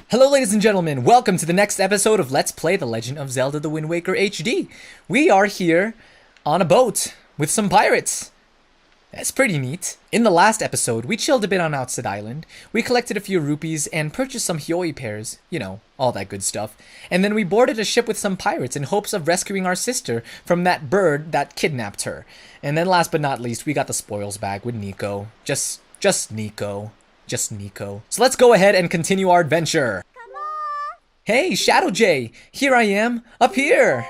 Hello ladies and gentlemen, welcome to the next episode of Let's Play The Legend of Zelda The Wind Waker HD. We are here on a boat with some pirates. That's pretty neat. In the last episode, we chilled a bit on Outset Island, we collected a few rupees and purchased some Hyoi pears, you know, all that good stuff. And then we boarded a ship with some pirates in hopes of rescuing our sister from that bird that kidnapped her. And then last but not least, we got the spoils bag with Nico. Just Nico. Just Nico. So let's go ahead and continue our adventure. Hey, Shadow J! Here I am, up here!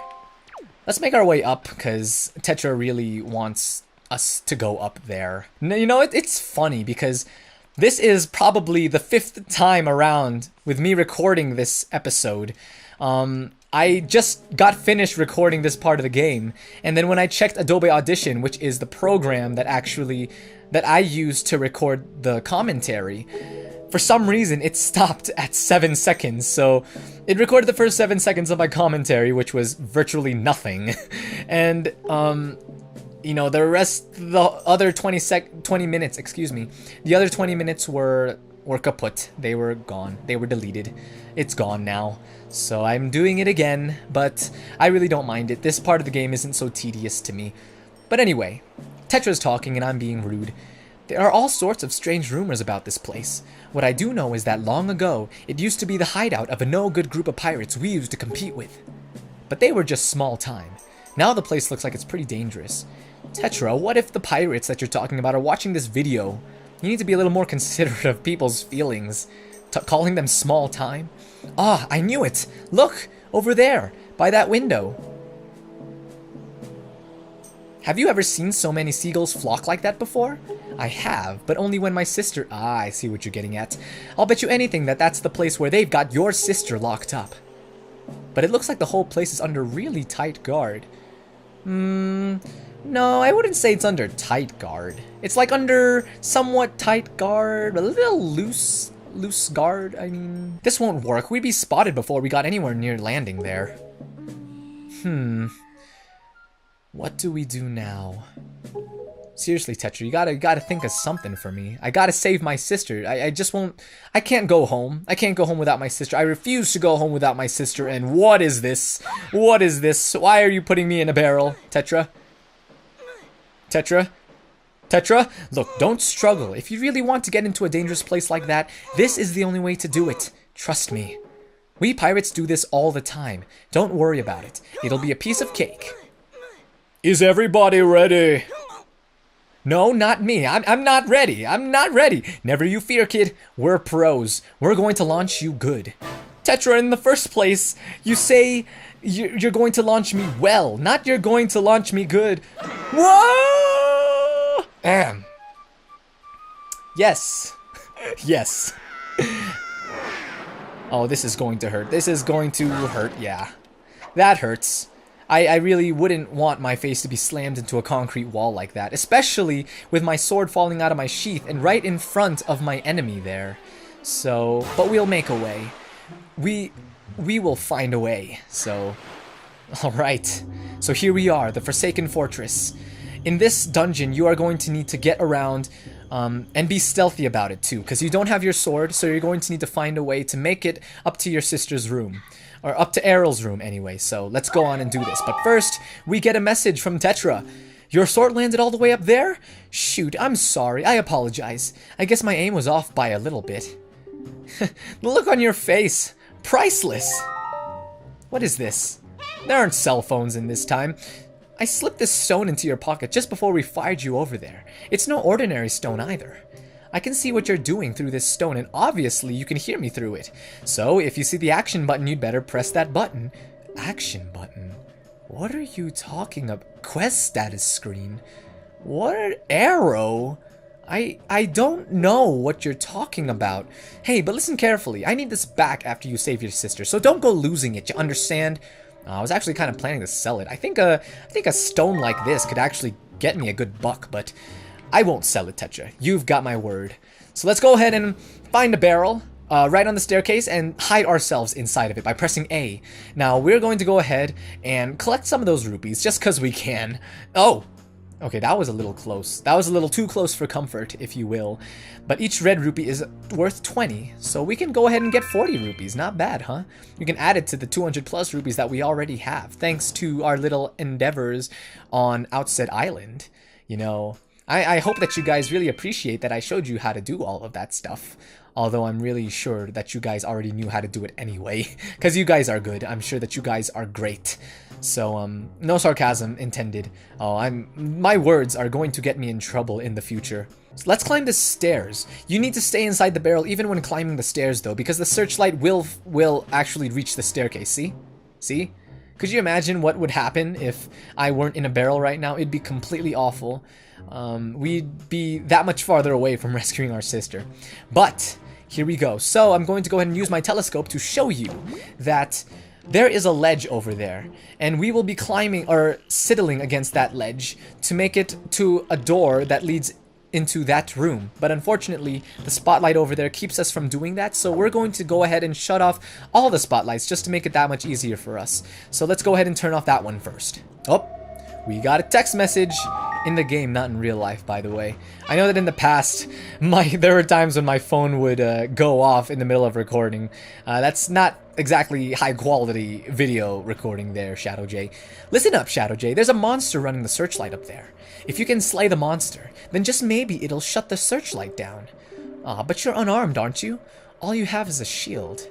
Let's make our way up, because Tetra really wants us to go up there. You know, it's funny, because this is probably the 5th time around with me recording this episode. I just got finished recording this part of the game, and then when I checked Adobe Audition, which is the program that I use to record the commentary, for some reason it stopped at 7 seconds, so it recorded the first 7 seconds of my commentary, which was virtually nothing, and you know, the other 20 minutes, excuse me, the other 20 minutes were kaput. They were gone. They were deleted. It's gone now. So I'm doing it again, but I really don't mind it. This part of the game isn't so tedious to me. But anyway, Tetra's talking and I'm being rude. There are all sorts of strange rumors about this place. What I do know is that long ago, it used to be the hideout of a no-good group of pirates we used to compete with. But they were just small time. Now the place looks like it's pretty dangerous. Tetra, what if the pirates that you're talking about are watching this video? You need to be a little more considerate of people's feelings. Calling them small time? Ah, I knew it! Look! Over there! By that window! Have you ever seen so many seagulls flock like that before? I have, but only when my sister— Ah, I see what you're getting at. I'll bet you anything that that's the place where they've got your sister locked up. But it looks like the whole place is under really tight guard. No, I wouldn't say it's under tight guard. It's like under somewhat tight guard, a little loose guard, I mean. This won't work. We'd be spotted before we got anywhere near landing there. What do we do now? Seriously, Tetra, you gotta think of something for me. I gotta save my sister. I just won't— I can't go home. I can't go home without my sister. I refuse to go home without my sister, and what is this? What is this? Why are you putting me in a barrel, Tetra? Tetra? Tetra? Look, don't struggle. If you really want to get into a dangerous place like that, this is the only way to do it. Trust me. We pirates do this all the time. Don't worry about it. It'll be a piece of cake. Is everybody ready? No, not me. I'm not ready. I'm not ready. Never you fear, kid. We're pros. We're going to launch you good. Tetra, in the first place, you say you're going to launch me well, not you're going to launch me good. Whoa! Yes. Yes. Oh, this is going to hurt. This is going to hurt, yeah. That hurts. I really wouldn't want my face to be slammed into a concrete wall like that, especially with my sword falling out of my sheath and right in front of my enemy there. So, but we'll make a way. We will find a way, so. Alright, so here we are, the Forsaken Fortress. In this dungeon, you are going to need to get around and be stealthy about it too, because you don't have your sword, so you're going to need to find a way to make it up to your sister's room. Or up to Errol's room anyway, so let's go on and do this. But first, we get a message from Tetra. Your sword landed all the way up there? Shoot, I'm sorry, I apologize. I guess my aim was off by a little bit. The look on your face. Priceless. What is this? There aren't cell phones in this time. I slipped this stone into your pocket just before we fired you over there. It's no ordinary stone either. I can see what you're doing through this stone, and obviously you can hear me through it. So if you see the action button, you'd better press that button. Action button? What are you talking about? Quest status screen? What? Arrow? I don't know what you're talking about. Hey, but listen carefully. I need this back after you save your sister, so don't go losing it, you understand? I was actually kind of planning to sell it. I think a stone like this could actually get me a good buck, but I won't sell it, Tetra. You've got my word. So let's go ahead and find a barrel right on the staircase and hide ourselves inside of it by pressing A. Now, we're going to go ahead and collect some of those rupees just because we can. Oh, Okay, that was a little close. That was a little too close for comfort, if you will. But each red rupee is worth 20, so we can go ahead and get 40 rupees. Not bad, huh? We can add it to the 200 plus rupees that we already have, thanks to our little endeavors on Outset Island. You know, I hope that you guys really appreciate that I showed you how to do all of that stuff. Although I'm really sure that you guys already knew how to do it anyway. Because you guys are good. I'm sure that you guys are great. So, no sarcasm intended. Oh, my words are going to get me in trouble in the future. So let's climb the stairs. You need to stay inside the barrel even when climbing the stairs though, because the searchlight will actually reach the staircase, see? See? Could you imagine what would happen if I weren't in a barrel right now? It'd be completely awful. We'd be that much farther away from rescuing our sister. But, here we go. So, I'm going to go ahead and use my telescope to show you that there is a ledge over there, and we will be climbing or sidling against that ledge to make it to a door that leads into that room. But unfortunately, the spotlight over there keeps us from doing that, so we're going to go ahead and shut off all the spotlights just to make it that much easier for us. So let's go ahead and turn off that one first. Oh, we got a text message. In the game, not in real life, by the way. I know that in the past, there were times when my phone would go off in the middle of recording. That's not exactly high quality video recording there, Shadow J. Listen up, Shadow J. There's a monster running the searchlight up there. If you can slay the monster, then just maybe it'll shut the searchlight down. Ah, but you're unarmed, aren't you? All you have is a shield.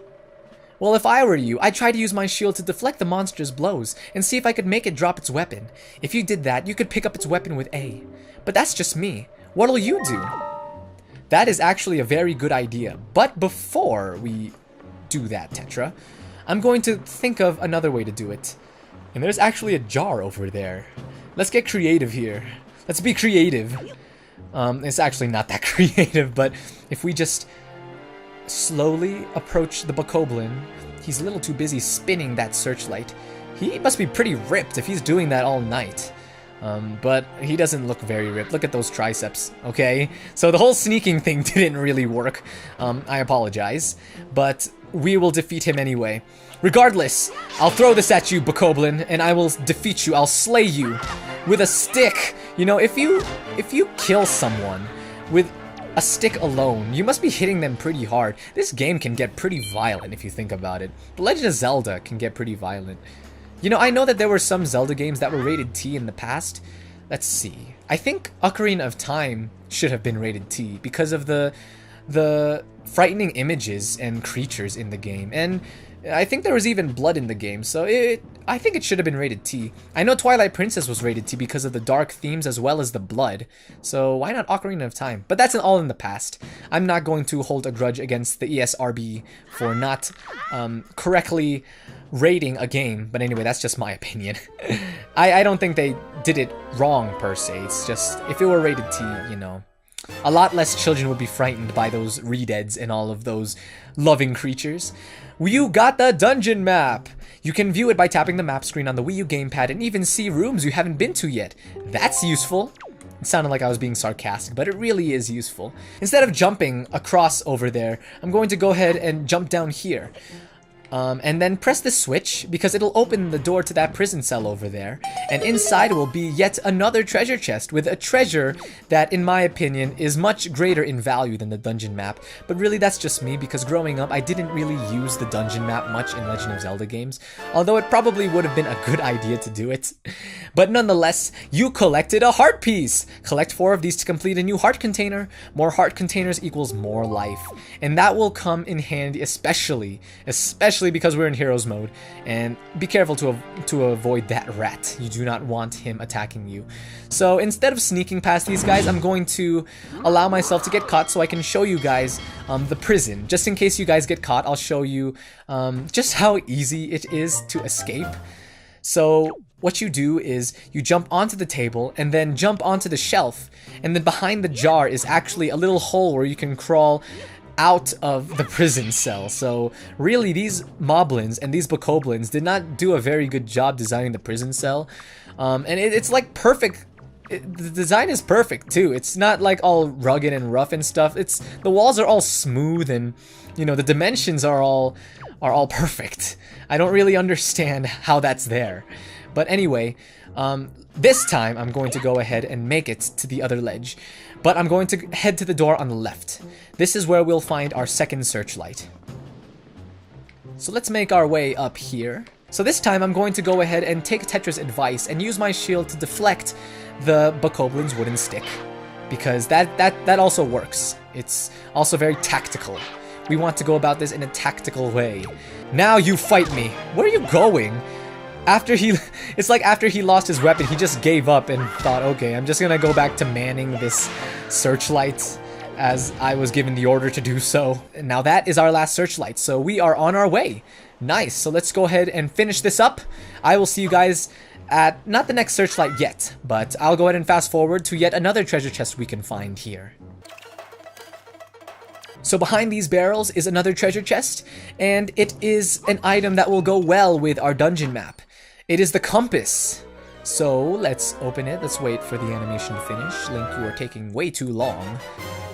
Well, if I were you, I'd try to use my shield to deflect the monster's blows and see if I could make it drop its weapon. If you did that, you could pick up its weapon with A. But that's just me. What'll you do? That is actually a very good idea. But before we do that, Tetra, I'm going to think of another way to do it. And there's actually a jar over there. Let's get creative here. Let's be creative. It's actually not that creative, but if we just slowly approach the Bokoblin. He's a little too busy spinning that searchlight. He must be pretty ripped if he's doing that all night. But he doesn't look very ripped. Look at those triceps, okay? So the whole sneaking thing didn't really work. I apologize. But we will defeat him anyway. Regardless, I'll throw this at you, Bokoblin, and I will defeat you. I'll slay you with a stick. You know, if you kill someone with a stick alone, you must be hitting them pretty hard. This game can get pretty violent if you think about it. The Legend of Zelda can get pretty violent. You know, I know that there were some Zelda games that were rated T in the past. Let's see. I think Ocarina of Time should have been rated T because of the frightening images and creatures in the game. And I think there was even blood in the game, so I think it should have been rated T. I know Twilight Princess was rated T because of the dark themes as well as the blood, so why not Ocarina of Time? But that's all in the past. I'm not going to hold a grudge against the ESRB for not correctly rating a game, but anyway, that's just my opinion. I don't think they did it wrong per se, it's just, if it were rated T, you know, a lot less children would be frightened by those Redeads and all of those loving creatures. You got the dungeon map! You can view it by tapping the map screen on the Wii U gamepad and even see rooms you haven't been to yet. That's useful. It sounded like I was being sarcastic, but it really is useful. Instead of jumping across over there, I'm going to go ahead and jump down here. And then press the switch, because it'll open the door to that prison cell over there. And inside will be yet another treasure chest with a treasure that, in my opinion, is much greater in value than the dungeon map. But really, that's just me, because growing up, I didn't really use the dungeon map much in Legend of Zelda games. Although it probably would have been a good idea to do it. But nonetheless, you collected a heart piece! Collect 4 of these to complete a new heart container. More heart containers equals more life. And that will come in handy, especially because we're in heroes mode, and be careful to avoid that rat. You do not want him attacking you. So instead of sneaking past these guys, I'm going to allow myself to get caught so I can show you guys the prison. Just in case you guys get caught, I'll show you just how easy it is to escape. So what you do is you jump onto the table and then jump onto the shelf, and then behind the jar is actually a little hole where you can crawl out of the prison cell. So really, these moblins and these bokoblins did not do a very good job designing the prison cell, and it's like perfect. The design is perfect too. It's not like all rugged and rough and stuff. The walls are all smooth, and you know, the dimensions are all perfect. I don't really understand how that's there. But anyway, this time I'm going to go ahead and make it to the other ledge. But I'm going to head to the door on the left. This is where we'll find our second searchlight. So let's make our way up here. So this time I'm going to go ahead and take Tetra's advice and use my shield to deflect the Bokoblin's wooden stick. Because that also works. It's also very tactical. We want to go about this in a tactical way. Now you fight me. Where are you going? It's like after he lost his weapon, he just gave up and thought, okay, I'm just gonna go back to manning this searchlight as I was given the order to do so. And now that is our last searchlight, so we are on our way. Nice, so let's go ahead and finish this up. I will see you guys at, not the next searchlight yet, but I'll go ahead and fast forward to yet another treasure chest we can find here. So behind these barrels is another treasure chest, and it is an item that will go well with our dungeon map. It is the compass. So let's open it. Let's wait for the animation to finish. Link, you are taking way too long.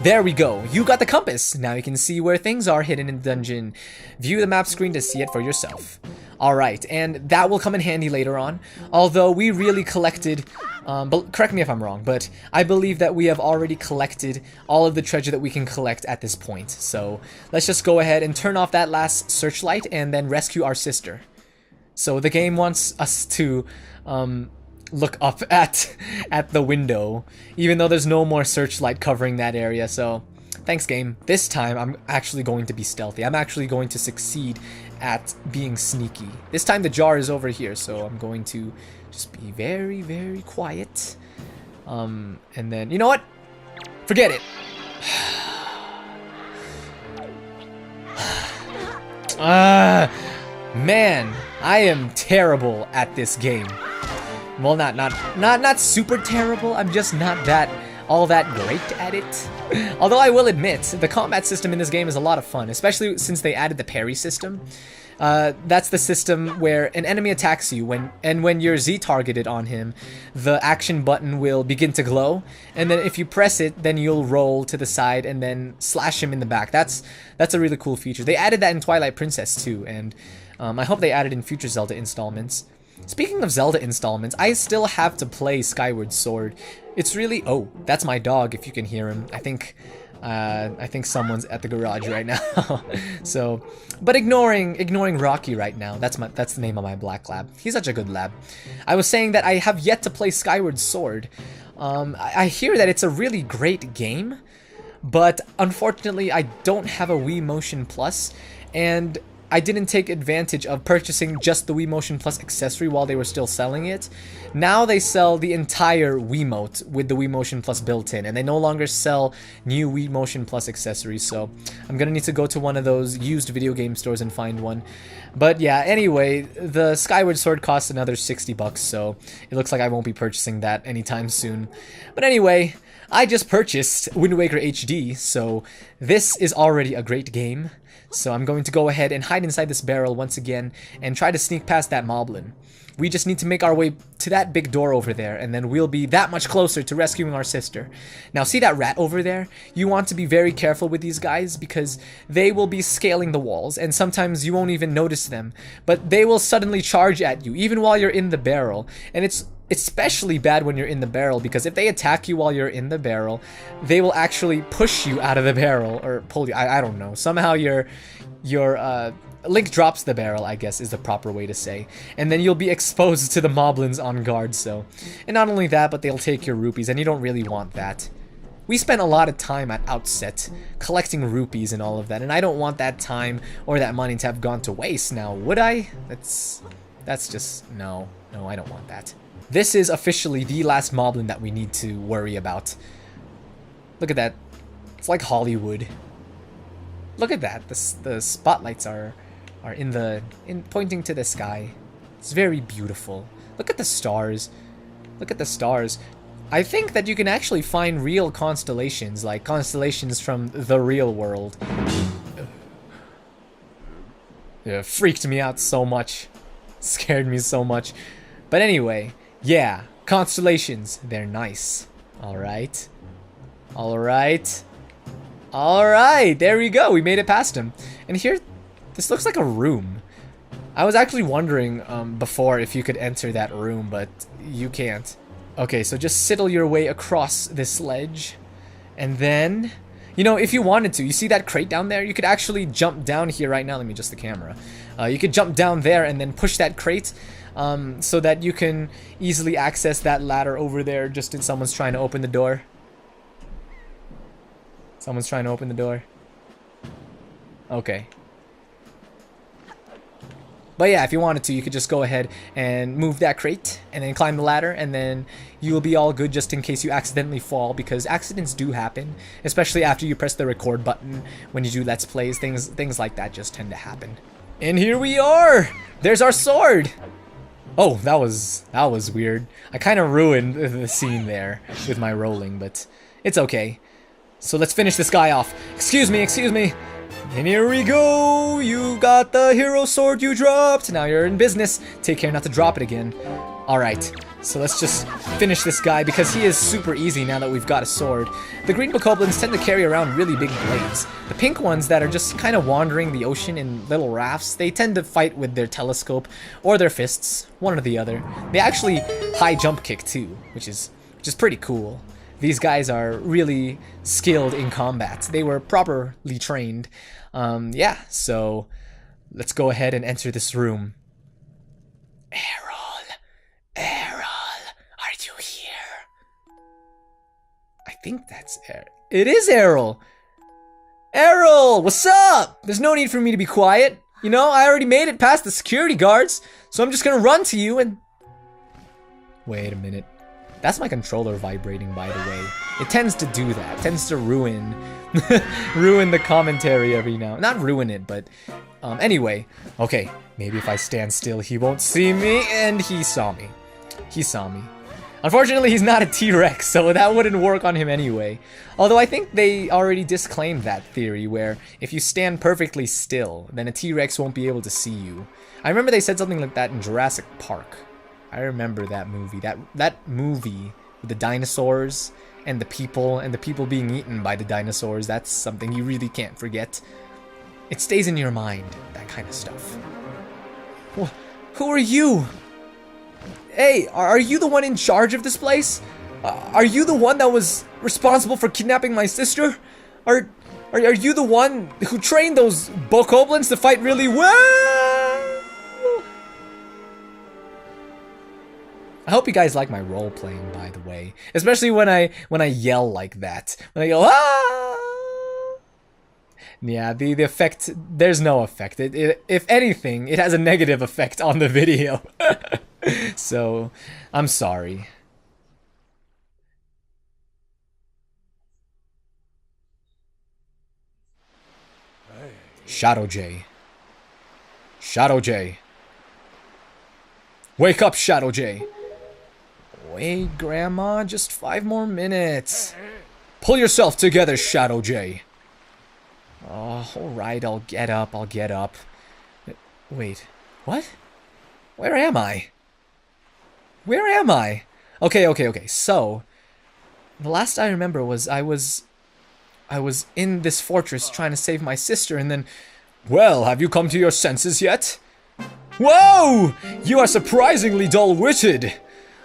There we go. You got the compass. Now you can see where things are hidden in the dungeon. View the map screen to see it for yourself. Alright, and that will come in handy later on. Although we really collected, but correct me if I'm wrong, but I believe that we have already collected all of the treasure that we can collect at this point. So let's just go ahead and turn off that last searchlight and then rescue our sister. So the game wants us to look up at the window, even though there's no more searchlight covering that area. So thanks, game. This time I'm actually going to be stealthy. I'm actually going to succeed at being sneaky. This time the jar is over here, so I'm going to just be very, very quiet. And then, you know what? Forget it. Man, I am terrible at this game. Well, not super terrible. I'm just not all that great at it. Although I will admit, the combat system in this game is a lot of fun, especially since they added the parry system. That's the system where an enemy attacks you, when you're Z-targeted on him, the action button will begin to glow, and then if you press it, then you'll roll to the side and then slash him in the back. That's a really cool feature. They added that in Twilight Princess too, and I hope they added in future Zelda installments. Speaking of Zelda installments, I still have to play Skyward Sword. It's really... Oh, that's my dog, if you can hear him. I think someone's at the garage right now. So, but ignoring Rocky right now. That's the name of my black lab. He's such a good lab. I was saying that I have yet to play Skyward Sword. I hear that it's a really great game, but unfortunately I don't have a Wii Motion Plus, and I didn't take advantage of purchasing just the Wii Motion Plus accessory while they were still selling it. Now they sell the entire Wiimote with the Wii Motion Plus built in, and they no longer sell new Wii Motion Plus accessories, so I'm gonna need to go to one of those used video game stores and find one. But yeah, anyway, the Skyward Sword costs another 60 bucks, so it looks like I won't be purchasing that anytime soon. But anyway, I just purchased Wind Waker HD, so this is already a great game. So I'm going to go ahead and hide inside this barrel once again and try to sneak past that moblin. We just need to make our way to that big door over there, and then we'll be that much closer to rescuing our sister. Now, see that rat over there? You want to be very careful with these guys because they will be scaling the walls, and sometimes you won't even notice them. But they will suddenly charge at you, even while you're in the barrel. And it's especially bad when you're in the barrel, because if they attack you while you're in the barrel, they will actually push you out of the barrel, or pull you, I don't know. Somehow your Link drops the barrel, I guess is the proper way to say, and then you'll be exposed to the moblins on guard, so. And not only that, but they'll take your rupees, and you don't really want that. We spent a lot of time at Outset collecting rupees and all of that, and I don't want that time or that money to have gone to waste now, would I? That's just, no, I don't want that. This is officially the last moblin that we need to worry about. Look at that. It's like Hollywood. Look at that. The spotlights are pointing to the sky. It's very beautiful. Look at the stars. Look at the stars. I think that you can actually find real constellations, like constellations from the real world. It freaked me out so much. Scared me so much. But anyway, yeah, constellations, they're nice. Alright. Alright. Alright, there we go. We made it past him. And here, this looks like a room. I was actually wondering before if you could enter that room, but you can't. Okay, so just sidle your way across this ledge. And then, you know, if you wanted to, you see that crate down there? You could actually jump down here right now. Let me adjust the camera. You could jump down there and then push that crate so that you can easily access that ladder over there just in someone's trying to open the door. Someone's trying to open the door. Okay. But yeah, if you wanted to, you could just go ahead and move that crate and then climb the ladder, and then you will be all good just in case you accidentally fall, because accidents do happen, especially after you press the record button when you do Let's Plays. Things like that just tend to happen. And here we are! There's our sword! Oh, that was weird. I kind of ruined the scene there with my rolling, but it's okay. So let's finish this guy off. Excuse me, excuse me. And here we go! You got the hero sword you dropped! Now you're in business. Take care not to drop it again. Alright, so let's just finish this guy because he is super easy now that we've got a sword. The green bokoblins tend to carry around really big blades. The pink ones that are just kind of wandering the ocean in little rafts, they tend to fight with their telescope or their fists, one or the other. They actually high jump kick too, which is pretty cool. These guys are really skilled in combat. They were properly trained. Yeah, so let's go ahead and enter this room. Errol, are you here? I think that's Errol. It is Errol! Errol, what's up? There's no need for me to be quiet. You know, I already made it past the security guards, so I'm just gonna run to you and... Wait a minute. That's my controller vibrating, by the way. It tends to do that. It tends to ruin ruin the commentary every now. Not ruin it, but anyway. Okay, maybe if I stand still, he won't see me, and he saw me. He saw me. Unfortunately, he's not a T-Rex, so that wouldn't work on him anyway. Although I think they already disclaimed that theory, where if you stand perfectly still, then a T-Rex won't be able to see you. I remember they said something like that in Jurassic Park. I remember that movie. That movie with the dinosaurs and the people being eaten by the dinosaurs. That's something you really can't forget. It stays in your mind, that kind of stuff. Who are you? Hey, are you the one in charge of this place? Are you the one that was responsible for kidnapping my sister? Are you the one who trained those bokoblins to fight really well? I hope you guys like my role playing, by the way, especially when I yell like that. When I go ah. Yeah, the effect. There's no effect. If anything, it has a negative effect on the video. So, I'm sorry. Shadow J. Shadow J. Wake up, Shadow J. Wait, Grandma, just 5 more minutes. Pull yourself together, Shadow J. Oh, alright, I'll get up, Wait, what? Where am I? Where am I? Okay, so... The last I remember was I was in this fortress trying to save my sister, and then... Well, have you come to your senses yet? Whoa! You are surprisingly dull-witted!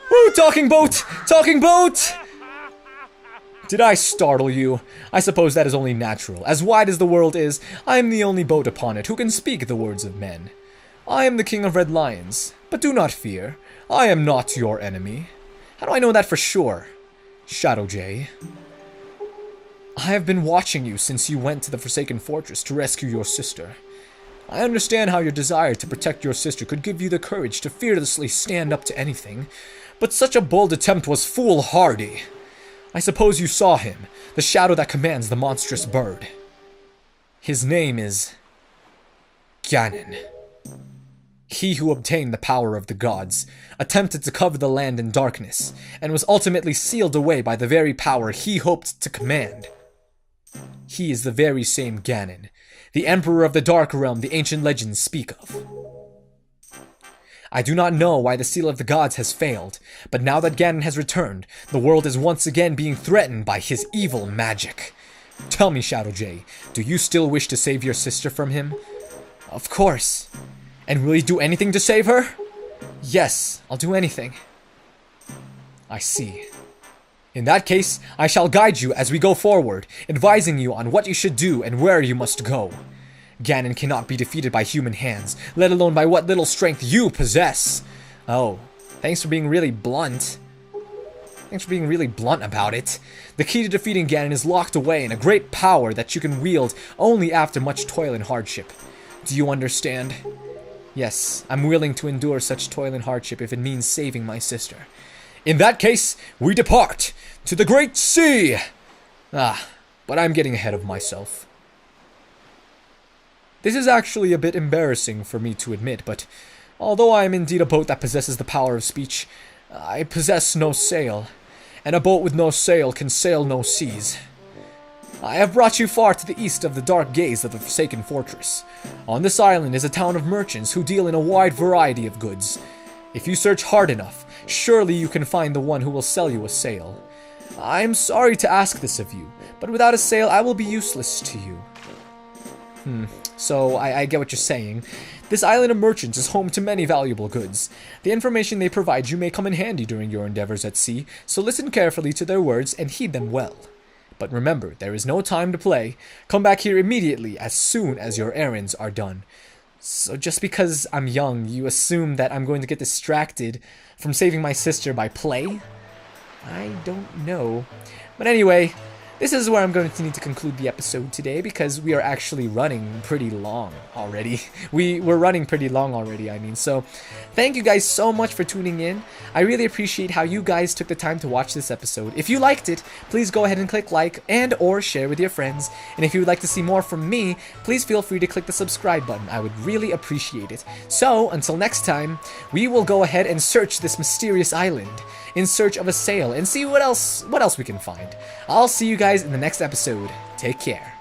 Woo, talking boat! Talking boat! Did I startle you? I suppose that is only natural. As wide as the world is, I am the only boat upon it who can speak the words of men. I am the king of red lions, but do not fear. I am not your enemy. How do I know that for sure? Shadow J. I have been watching you since you went to the Forsaken Fortress to rescue your sister. I understand how your desire to protect your sister could give you the courage to fearlessly stand up to anything, but such a bold attempt was foolhardy. I suppose you saw him, the shadow that commands the monstrous bird. His name is... Ganon. He who obtained the power of the gods, attempted to cover the land in darkness, and was ultimately sealed away by the very power he hoped to command. He is the very same Ganon, the Emperor of the Dark Realm the ancient legends speak of. I do not know why the Seal of the Gods has failed, but now that Ganon has returned, the world is once again being threatened by his evil magic. Tell me, Shadow J, do you still wish to save your sister from him? Of course. And will you do anything to save her? Yes, I'll do anything. I see. In that case, I shall guide you as we go forward, advising you on what you should do and where you must go. Ganon cannot be defeated by human hands, let alone by what little strength you possess. Oh, thanks for being really blunt. Thanks for being really blunt about it. The key to defeating Ganon is locked away in a great power that you can wield only after much toil and hardship. Do you understand? Yes, I'm willing to endure such toil and hardship if it means saving my sister. In that case, we depart to the Great Sea! Ah, but I'm getting ahead of myself. This is actually a bit embarrassing for me to admit, but although I am indeed a boat that possesses the power of speech, I possess no sail, and a boat with no sail can sail no seas. I have brought you far to the east of the dark gaze of the Forsaken Fortress. On this island is a town of merchants who deal in a wide variety of goods. If you search hard enough, surely you can find the one who will sell you a sail. I am sorry to ask this of you, but without a sail I will be useless to you. So I get what you're saying. This island of merchants is home to many valuable goods. The information they provide you may come in handy during your endeavors at sea, so listen carefully to their words and heed them well. But remember, there is no time to play. Come back here immediately as soon as your errands are done. So just because I'm young, you assume that I'm going to get distracted from saving my sister by play? I don't know. But anyway, this is where I'm going to need to conclude the episode today because we are actually running pretty long already. We're running pretty long already, I mean. So thank you guys so much for tuning in. I really appreciate how you guys took the time to watch this episode. If you liked it, please go ahead and click like and or share with your friends. And if you would like to see more from me, please feel free to click the subscribe button. I would really appreciate it. So until next time, we will go ahead and search this mysterious island in search of a sail and see what else we can find. I'll see you guys in the next episode. Take care.